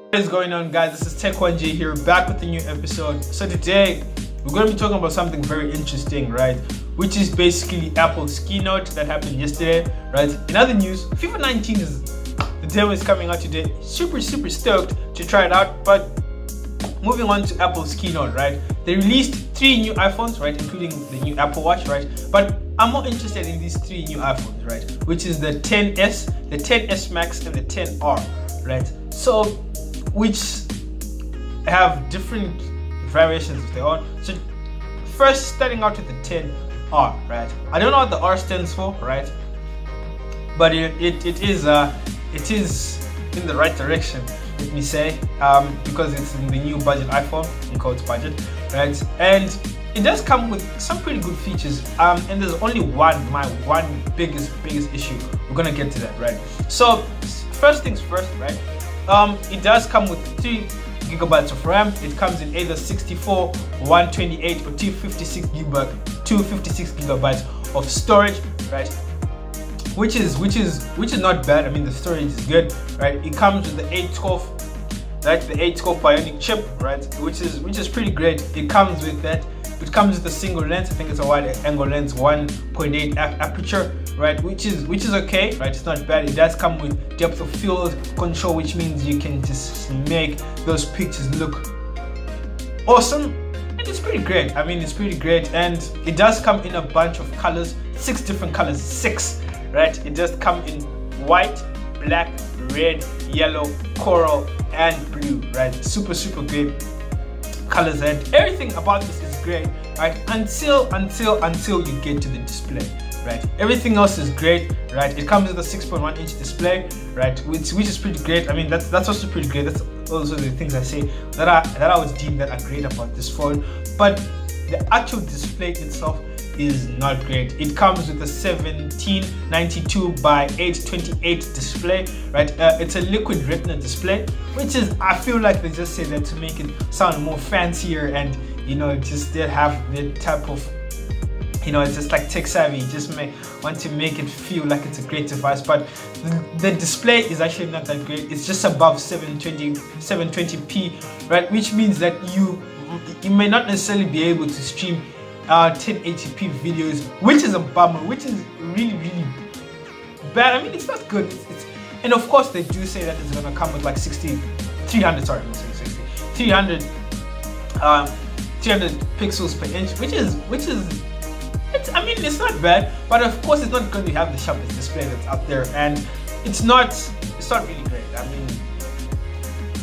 What is going on, guys? This is Tech1J here, back with a new episode. So today we're going to be talking about something very interesting, right? Which is basically Apple's keynote that happened yesterday, right? In other news, FIFA 19 is the demo is coming out today. Super stoked to try it out. But moving on to Apple's keynote, right? They released 3 new iPhones, right? Including the new Apple Watch, right? But I'm more interested in these 3 new iPhones, right? Which is the XS, the XS Max, and the XR, right? So, which have different variations of their own. So, first starting out with the XR, right? I don't know what the R stands for, right? But it is in the right direction, let me say, because it's in the new budget iPhone, in quotes budget, right? And it does come with some pretty good features, and there's only my one biggest issue. We're gonna get to that, right? So first things first, right? It does come with 3 gigabytes of RAM. It comes in either 64, 128, or 256 gigabytes of storage, right? Which is not bad. I mean, the storage is good, right? It comes with the 812, right? The 812 Bionic chip, right? Which is pretty great. It comes with that. It comes with a single lens. I think it's a wide angle lens, 1.8 aperture, right? Which is okay, right? It's not bad. It does come with depth of field control, which means you can just make those pictures look awesome. And it's pretty great. I mean, it's pretty great. And it does come in a bunch of colors, 6 different colors, 6, right? It does come in white, black, red, yellow, coral, and blue, right? Super great colors, and everything about this is great, right? Until you get to the display, right? Everything else is great, right? It comes with a 6.1-inch display, right? Which is pretty great. I mean, that's also pretty great. That's also the things I say that I would deem that are great about this phone. But the actual display itself is not great. It comes with a 1792 by 828 display, right? It's a liquid retina display, which is, I feel like they just say that to make it sound more fancier, and you know, just they have the type of, you know, it's just like tech savvy, just want to make it feel like it's a great device. But the display is actually not that great. It's just above 720p, right? Which means that you may not necessarily be able to stream 1080p videos, which is a bummer, which is really bad. I mean, it's not good. And of course they do say that it's gonna come with like 300 pixels per inch, which is I mean, it's not bad, but of course it's not going to have the sharpest display that's out there, and it's not really great. I mean,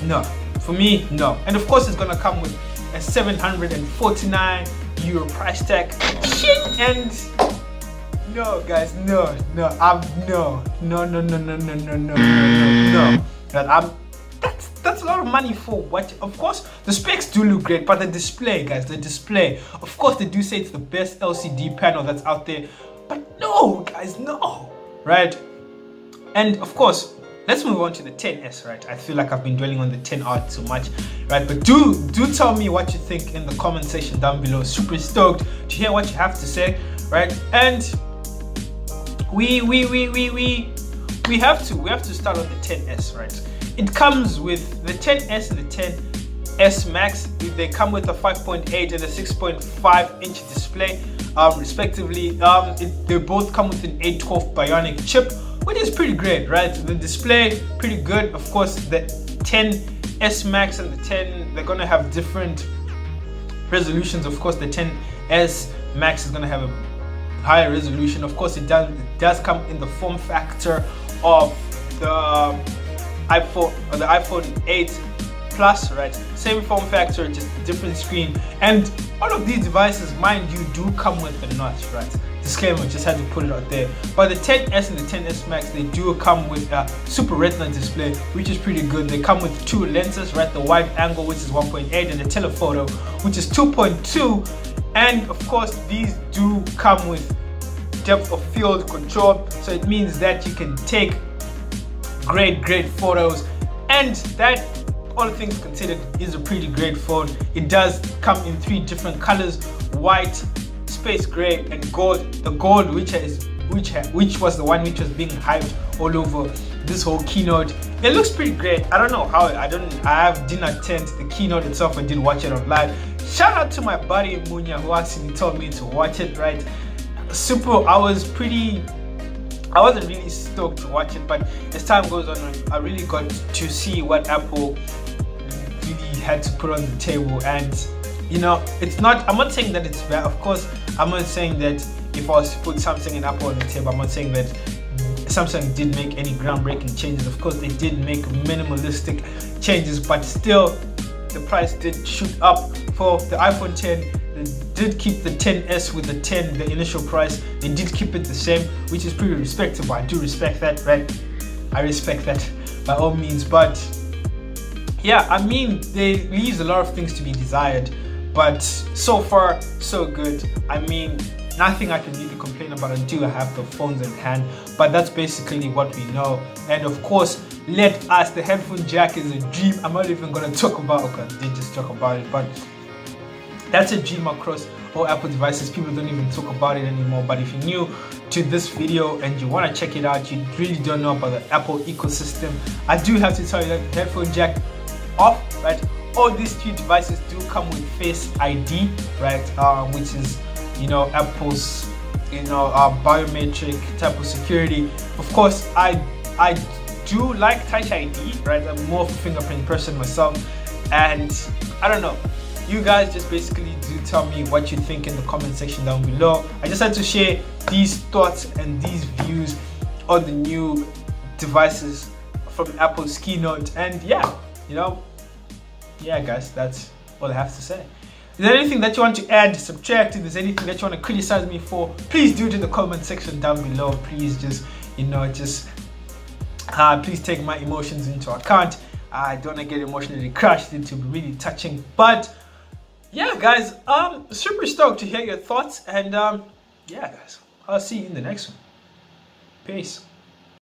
no, for me, no. And of course it's gonna come with a 749 euro price tag. And no, guys, no. That's a lot of money for what? Of course, the specs do look great, but the display, guys, the display. Of course, they do say it's the best LCD panel that's out there, but no, guys, no, right? And of course, let's move on to the XS, right? I feel like I've been dwelling on the XR too much, right? But do tell me what you think in the comment section down below. Super stoked to hear what you have to say, right? And we have to start on the XS, right? It comes with the XS and the XS Max. They come with a 5.8 and a 6.5-inch display, respectively. They both come with an 812 Bionic chip, which is pretty great, right? The display, pretty good. Of course, the XS Max and the 10, they're gonna have different resolutions. Of course, the XS Max is gonna have a higher resolution. Of course, it does come in the form factor of the iPhone, or the iPhone 8 Plus, right? Same form factor, just a different screen. And all of these devices, mind you, do come with a notch, right? Disclaimer, just had to put it out there. But the XS and the XS Max, they do come with a Super Retina display, which is pretty good. They come with 2 lenses, right? The wide angle, which is 1.8, and the telephoto, which is 2.2. And of course, these do come with depth of field control, so it means that you can take great photos, and that, all things considered, is a pretty great phone. It does come in 3 different colors: white, space gray, and gold. The gold, which which was the one which was being hyped all over this whole keynote. It looks pretty great. I don't know how. Didn't attend the keynote itself. I did watch it online. Shout out to my buddy Munya who actually told me to watch it. Right, I wasn't really stoked to watch it, but as time goes on, I really got to see what Apple really had to put on the table. And you know, I'm not saying that it's bad. Of course, I'm not saying that if I was to put Samsung and Apple on the table, I'm not saying that Samsung did make any groundbreaking changes. Of course, they did make minimalistic changes, but still, the price did shoot up for the iPhone 10. They did keep the 10s with the 10, the initial price. They did keep it the same, which is pretty respectable. I do respect that, right? I respect that by all means. But yeah, I mean, they leaves a lot of things to be desired, but so far, so good. I mean, nothing I can really complain about until I have the phones in hand, but that's basically what we know. And of course, the headphone jack is a dream. I'm not even going to talk about it, because I did just talk about it, but that's a dream across all Apple devices. People don't even talk about it anymore. But if you're new to this video and you want to check it out, you really don't know about the Apple ecosystem, I do have to tell you that the headphone jack off, right? All these two devices do come with Face ID, right? Which is, you know, Apple's, you know, biometric type of security. Of course, I do like Touch ID, right? I'm more of a fingerprint person myself, and I don't know. You guys just basically do tell me what you think in the comment section down below. I just had to share these thoughts and these views on the new devices from Apple's keynote, and yeah, you know, yeah guys, that's all I have to say. Is there anything that you want to add, subtract? If there's anything that you want to criticize me for, please do it in the comment section down below. Please just, you know, please take my emotions into account. I don't want to get emotionally crushed. It will be really touching. But yeah guys, super stoked to hear your thoughts, and yeah guys, I'll see you in the next one. Peace.